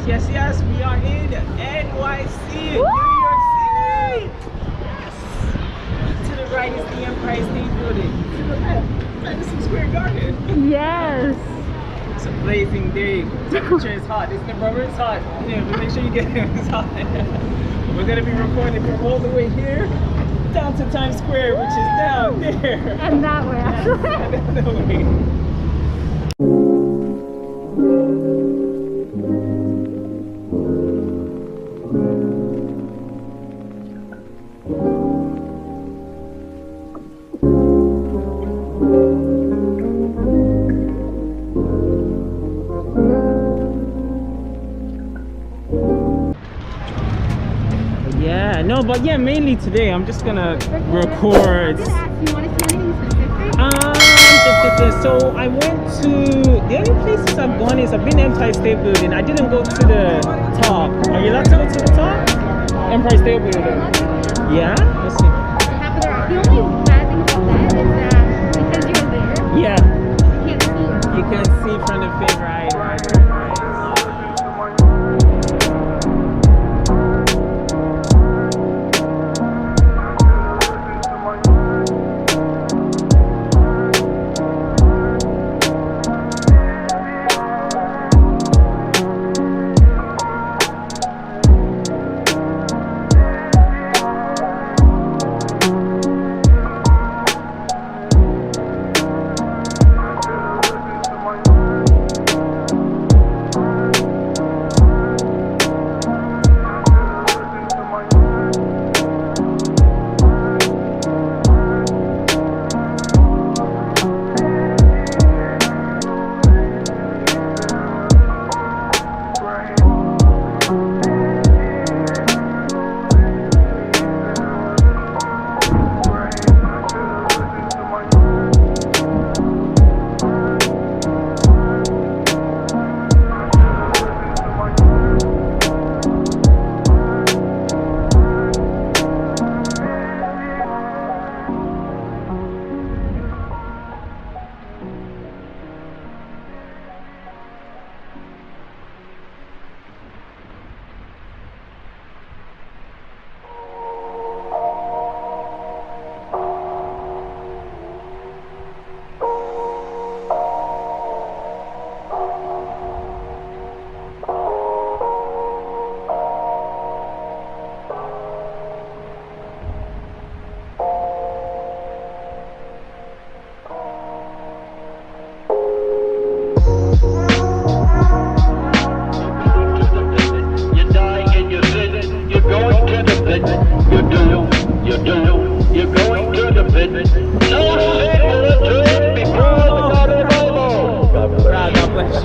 Yes, we are in NYC, Woo! New York City. Yes. To the right is the Empire State Building. To the left, Madison Square Garden. Yes. It's a blazing day. Temperature is hot, isn't it, brother? It's hot. Yeah, but make sure you get it. It's hot. We're gonna be recording from all the way here down to Times Square, which is down there. And that way. And that way. No, but yeah, mainly today I'm just gonna record. So I went to the only places I've gone is I've been to Empire State Building. I didn't go to the top. Are you allowed to go to the top? Empire State Building. Yeah. Let's see. The only bad thing about that is that because you're there, yeah, you can't see. You can't see from the favorite. Right.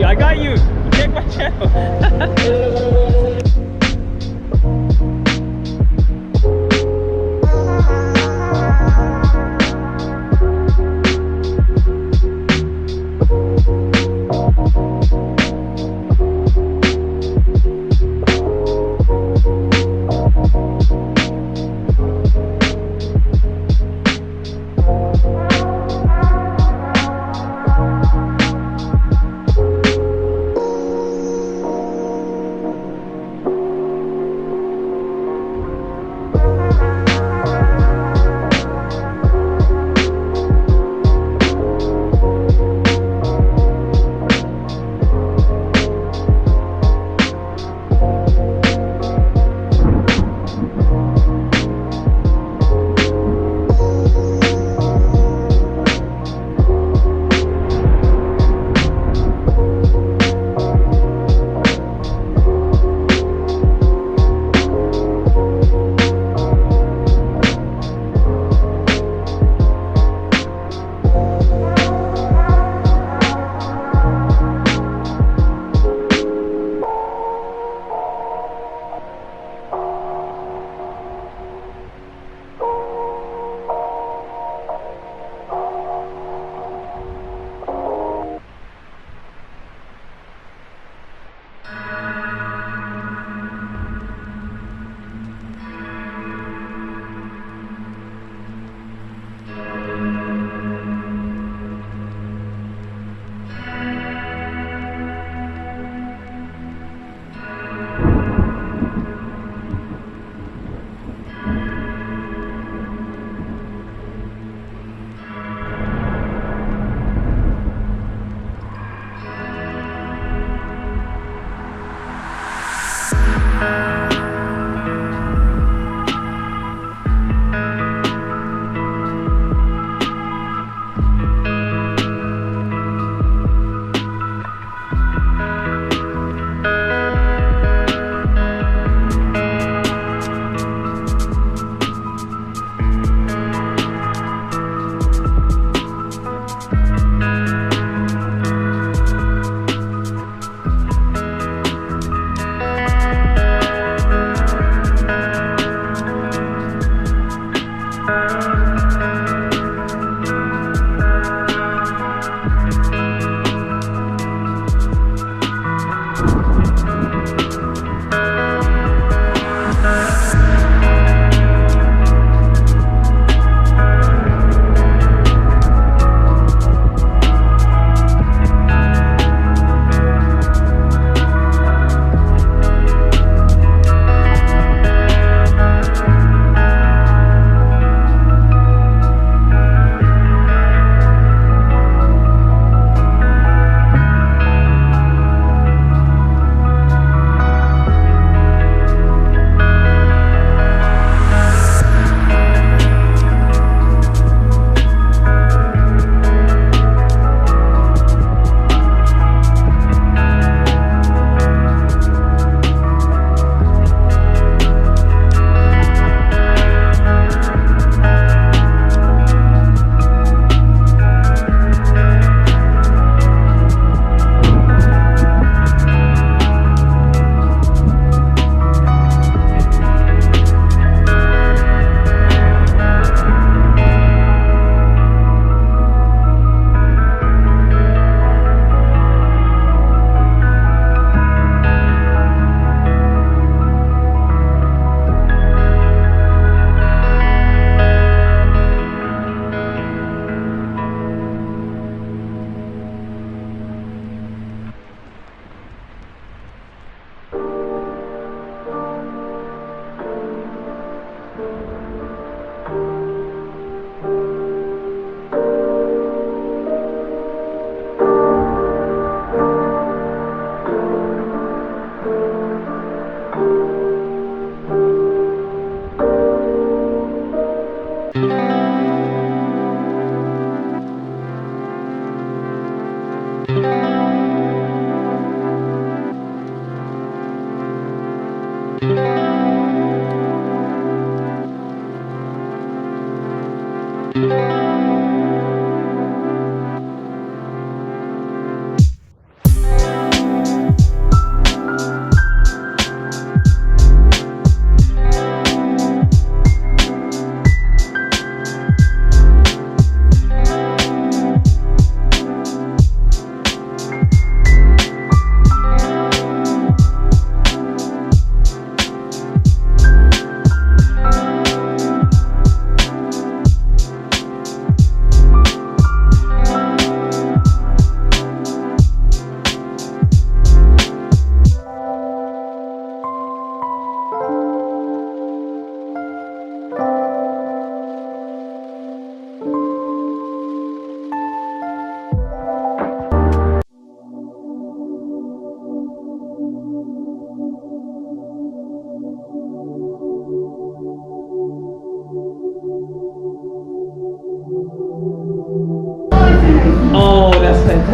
I got you. Check my channel.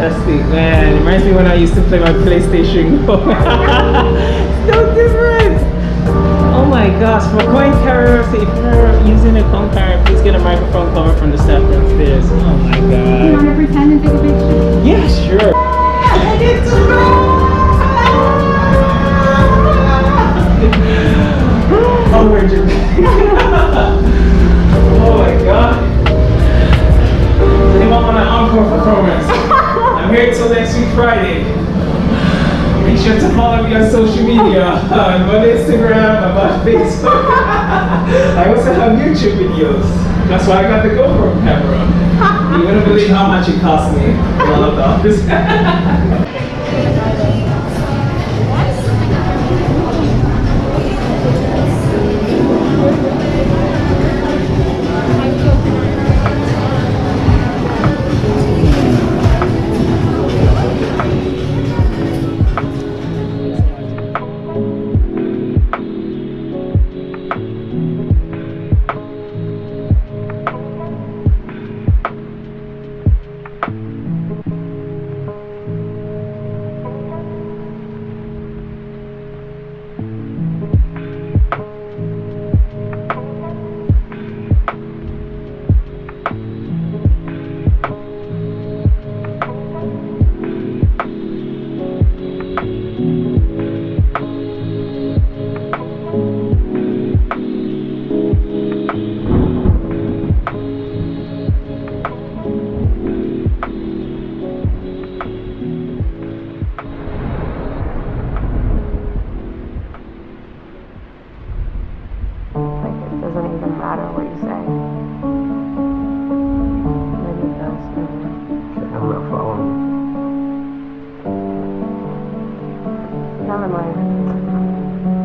fantastic, man. It reminds me when I used to play my PlayStation Go. So different. Oh my gosh, for coin carriers, if you're using a coin carrier, please get a microphone cover from the staff downstairs. Oh my You god. want to pretend and take a picture? Yeah, sure. I get to go. Oh, we're just. Oh my god. Anyone want an encore performance? I'm here till next week Friday. Make sure to follow me on social media. I'm on Instagram, I'm on Facebook. I also have YouTube videos. That's why I got the GoPro camera. You wouldn't believe how much it cost me for all of those.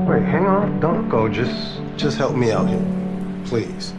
Wait, hang on. Don't go. Just help me out here. Please.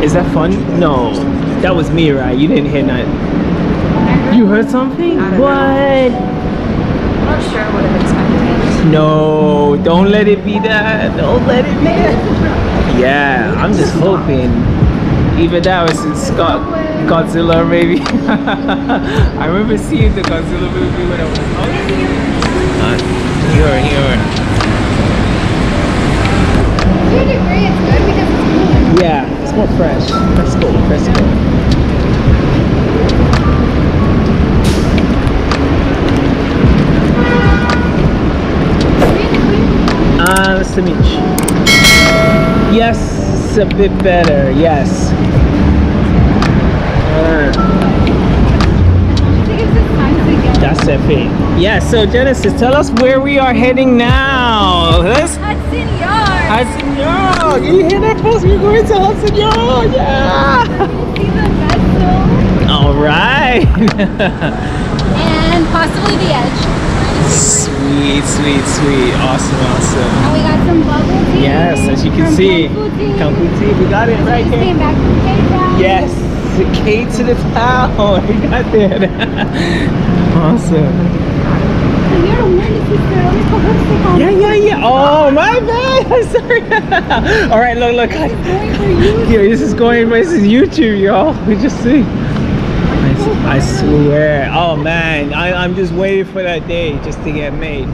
Is that fun? No, that was me, right? You didn't hear nothing. You heard something? What? I'm not sure what it expected. No, don't let it be that. Don't let it be that. Yeah, I'm just hoping. Either that or it's Godzilla, maybe. I remember seeing the Godzilla movie when I was here. To a degree, it's good because it's cool. Yeah, it's more fresh. That's cool. That's cool. Nice to meet you. Yes, it's a bit better. Yes. That's epic. Yeah, so Genesis, tell us where we are heading now. Hudson Yards. Hudson Yards. You hear that, folks? We're going to Hudson Yards. Yeah. See the vessel. All right. And possibly the edge. Sweet. Awesome. And we got some bubble tea. Yes, as you can see. Kung Fu tea. We got it right We here. came back from Cape Town. Yes. The K to the town. We got there. Awesome. Yeah. Oh, my bad. I'm sorry. All right, look. Here, this is YouTube, y'all. We just see. I swear. Oh, man. I'm just waiting for that day just to get made.